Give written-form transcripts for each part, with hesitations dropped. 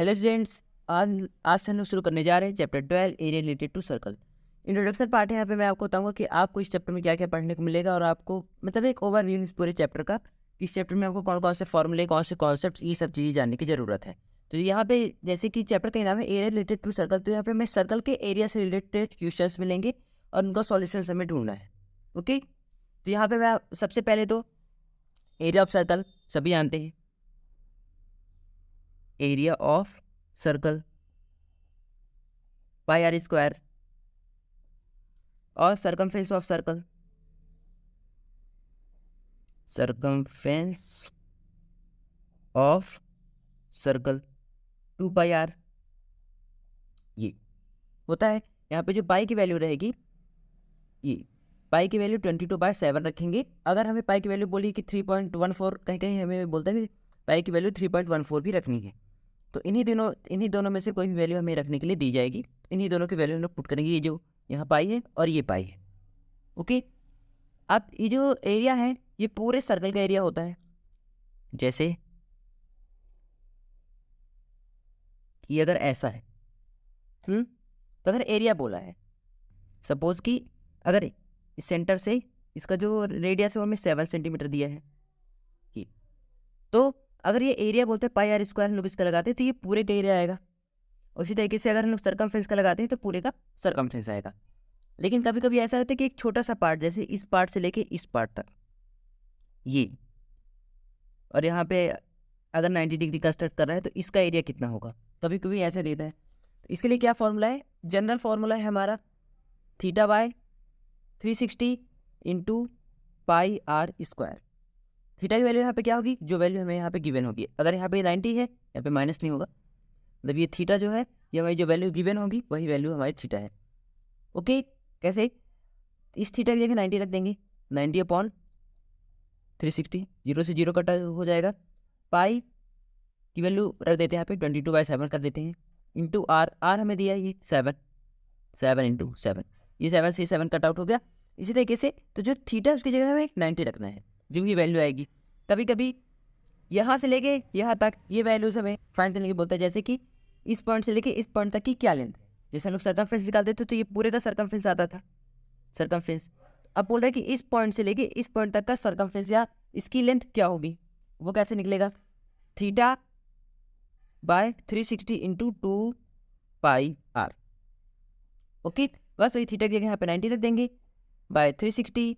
Hello students, आज आज से हम लोग शुरू करने जा रहे हैं chapter 12 area related to circle. Introduction part है। यहाँ पे मैं आपको बताऊंगा कि आपको इस चैप्टर में क्या क्या पढ़ने को मिलेगा और आपको मतलब एक ओवरव्यू इस पूरे चैप्टर का, इस चैप्टर में आपको कौन कौन से फॉर्मूले, कौन से कॉन्सेप्ट, ये सब चीज़ें जानने की ज़रूरत है। तो यहाँ पे जैसे कि चैप्टर का नाम है एरिया रिलेटेड टू सर्कल, तो यहाँ पे हमें सर्कल के एरिया से रिलेटेड क्वेश्चंस मिलेंगे और उनका सॉल्यूशन हमें ढूंढना है। ओके, तो यहाँ पे मैं सबसे पहले तो एरिया ऑफ सर्कल सभी जानते हैं। Area of circle pi r square और circumference of circle, circumference of circle 2 pi r ये होता है। यहाँ पे जो पाई की वैल्यू रहेगी, ये पाई की वैल्यू 22/7 रखेंगे। अगर हमें पाई की वैल्यू बोली कि 3.14, कहीं कहीं हमें बोलता है कि पाई की वैल्यू 3.14 भी रखनी है, तो इन्हीं दोनों में से कोई भी वैल्यू हमें रखने के लिए दी जाएगी। इन्हीं दोनों की वैल्यू हम लोग पुट करेंगे। ये जो यहाँ पाई है और ये पाई है। ओके, अब ये जो एरिया है ये पूरे सर्कल का एरिया होता है। जैसे कि अगर ऐसा है, तो अगर एरिया बोला है, सपोज कि अगर सेंटर से इसका जो रेडियस है वो हमें 7 सेंटीमीटर दिया है, ये तो अगर ये एरिया बोलते हैं पाई आर स्क्वायर, हम लोग इसका लगाते हैं तो ये पूरे का एरिया आएगा। उसी तरीके से अगर हम लोग सरकमफेरेंस का लगाते हैं तो पूरे का सरकमफेरेंस आएगा। लेकिन कभी कभी ऐसा रहता है कि एक छोटा सा पार्ट, जैसे इस पार्ट से लेके इस पार्ट तक ये, और यहाँ पे अगर 90 डिग्री का स्ट्रेट कर रहा है तो इसका एरिया कितना होगा, कभी कभी ऐसा देता है। तो इसके लिए क्या फॉर्मूला है, जनरल फॉर्मूला है हमारा θ/360 into pi r square. Theta की वैल्यू यहाँ पे क्या होगी, जो वैल्यू हमें यहाँ पे गिवन होगी। अगर यहाँ पे 90 है, यहाँ पे माइनस नहीं होगा, मतलब ये थीटा जो है, ये हमारी जो वैल्यू गिवन होगी वही वैल्यू हमारी थीटा है। ओके, कैसे, इस थीटा की जगह 90 रख देंगे, 90/360, 0 से 0 कटा हो जाएगा। पाई की वैल्यू रख देते हैं यहाँ पे 22/7 कर देते हैं, इंटू आर। आर हमें दिया है ये 7, 7 इंटू 7, ये 7 से 7 कट आउट हो गया। इसी तरीके से तो जो थीटा उसकी जगह हमें 90 रखना है, जो भी वैल्यू आएगी। कभी कभी यहाँ से लेके यहाँ तक ये वैल्यूज हमें फाइंड करने की बोलता है, जैसे कि इस पॉइंट से लेके इस पॉइंट तक की क्या लेंथ है। जैसे हम लोग सरकमफेरेंस निकालते थे तो ये पूरे का सरकमफेरेंस आता था, सरकमफेरेंस। अब बोल रहा है कि इस पॉइंट से लेके इस पॉइंट तक का सरकमफेरेंस या इसकी लेंथ क्या होगी, वो कैसे निकलेगा, θ/360 इंटू 2 पाई आर। ओके, बस वही थीटा की जगह यहाँ पे 90 रख देंगे, बाय 360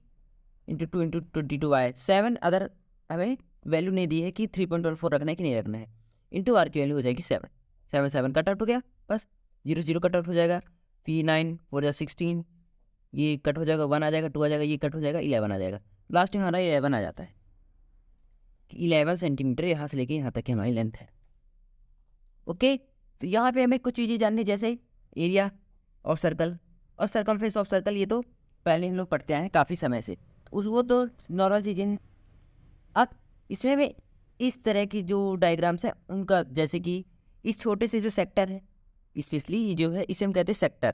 इंटू 2 इंटू 22/7। अगर हमें वैल्यू नहीं दी है कि 3.14 रखना है कि नहीं रखना है, इंटू आर की वैल्यू हो जाएगी 7, 7 7 कट आउट हो गया, बस 0 0 कट आउट हो जाएगा। P9 4 16, ये कट हो जाएगा, 1 आ जाएगा, 2 आ जाएगा, ये कट हो जाएगा, 11 आ जाएगा। लास्ट में हमारा 11 आ जाता है कि 11 सेंटीमीटर यहाँ से लेके यहाँ तक की हमारी लेंथ है। ओके, तो यहाँ पे हमें कुछ चीज़ें जाननी, जैसे एरिया ऑफ सर्कल और सरकमफेरेंस ऑफ सर्कल। ये तो पहले हम लोग पढ़ते आए हैं काफ़ी समय से, वो तो नॉर्मल चीज़ें हैं। अब इसमें भी इस तरह की जो डायग्राम्स है उनका, जैसे कि इस छोटे से जो सेक्टर है, स्पेशली ये जो है इसे हम कहते हैं सेक्टर।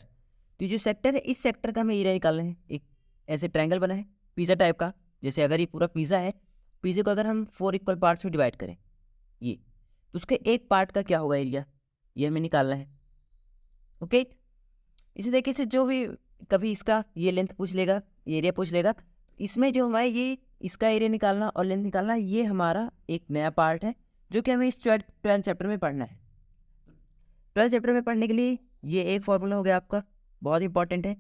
तो जो सेक्टर है, इस सेक्टर का हमें एरिया निकालना है। एक ऐसे ट्रायंगल बना है पिज़्ज़ा टाइप का, जैसे अगर ये पूरा पिज़्ज़ा है, पिज़्ज़े को अगर हम 4 इक्वल पार्ट्स में डिवाइड करें, ये तो उसके एक पार्ट का क्या होगा एरिया, ये हमें निकालना है। ओके, इसी तरीके से जो भी कभी इसका ये लेंथ पूछ लेगा, एरिया पूछ लेगा, इसमें जो हमारे ये इसका एरिया निकालना और लेंथ निकालना, ये हमारा एक नया पार्ट है जो कि हमें इस 12 चैप्टर में पढ़ना है। 12 चैप्टर में पढ़ने के लिए ये एक फॉर्मूला हो गया आपका, बहुत इंपॉर्टेंट है।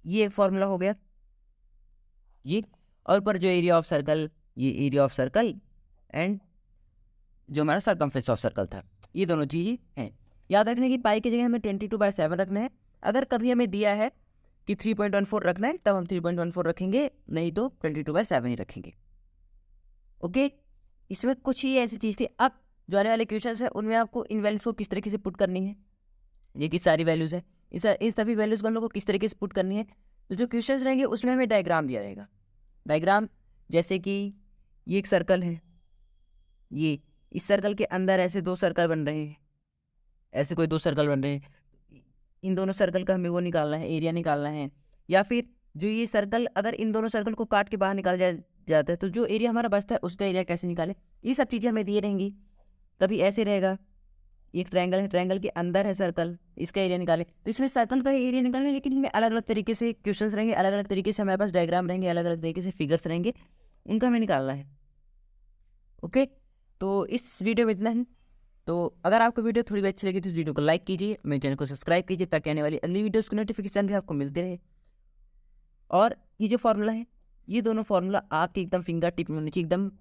ये एक फॉर्मूला हो गया ये, और ऊपर जो एरिया ऑफ सर्कल, ये एरिया ऑफ सर्कल एंड जो हमारा सरकमफेरेंस ऑफ सर्कल था, ये दोनों चीज़ें हैं। याद रखने की पाई की जगह हमें 22/7 रखना है। अगर कभी हमें दिया है कि 3.14 रखना है तब हम 3.14 रखेंगे, नहीं तो 22/7 ही रखेंगे। ओके, इसमें कुछ ही ऐसी चीज़ थी। अब जो आने वाले क्वेश्चन है उनमें आपको इन वैल्यूज़ को किस तरीके से पुट करनी है, ये की सारी वैल्यूज़ है, इन सभी वैल्यूज़ को हम लोग को किस तरीके से पुट करनी है। तो जो क्वेश्चन रहेंगे उसमें हमें डायग्राम दिया रहेगा। डायग्राम जैसे कि ये एक सर्कल है, ये इस सर्कल के अंदर ऐसे 2 सर्कल बन रहे हैं, ऐसे कोई 2 सर्कल बन रहे हैं, इन दोनों सर्कल का हमें वो निकालना है, एरिया निकालना है। या फिर जो ये सर्कल, अगर इन दोनों सर्कल को काट के बाहर निकाल जाता है तो जो एरिया हमारा बचता है उसका एरिया कैसे निकाले, ये सब चीज़ें हमें दिए रहेंगी। कभी ऐसे रहेगा एक ट्रायंगल है, ट्रायंगल के अंदर है सर्कल, इसका एरिया निकालें। तो इसमें सर्कल का एरिया निकालें, लेकिन इसमें अलग अलग तरीके से क्वेश्चंस रहेंगे, अलग अलग तरीके से हमारे पास डायग्राम रहेंगे, अलग अलग तरीके से फिगर्स रहेंगे, उनका हमें निकालना है। ओके, तो इस वीडियो में इतना ही। तो अगर आपको वीडियो थोड़ी भी अच्छी लगी तो इस वीडियो को लाइक कीजिए, मेरे चैनल को सब्सक्राइब कीजिए, ताकि आने वाली अगली वीडियोज़ की नोटिफिकेशन भी आपको मिलते रहे। और ये जो फार्मूला है, ये दोनों फार्मूला आपके एकदम फिंगर टिप में होने चाहिए, एकदम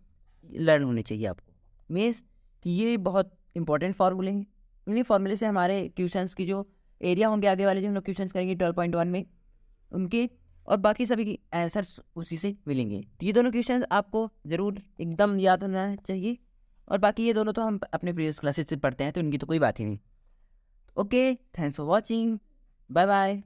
लर्न होने चाहिए आपको। मीन्स कि ये बहुत इंपॉर्टेंट फार्मूले हैं। इन्हीं फार्मूले से हमारे क्वेश्चंस की जो एरिया होंगे आगे वाले जो हम लोग क्वेश्चंस करेंगे 12.1 में, उनके और बाकी सभी की आंसर्स उसी से मिलेंगे। तो ये दोनों क्वेश्चंस आपको ज़रूर एकदम याद होना चाहिए। और बाकी ये दोनों तो हम अपने प्रीवियस क्लासेस से पढ़ते हैं, तो इनकी तो कोई बात ही नहीं। Okay, thanks for watching, bye bye.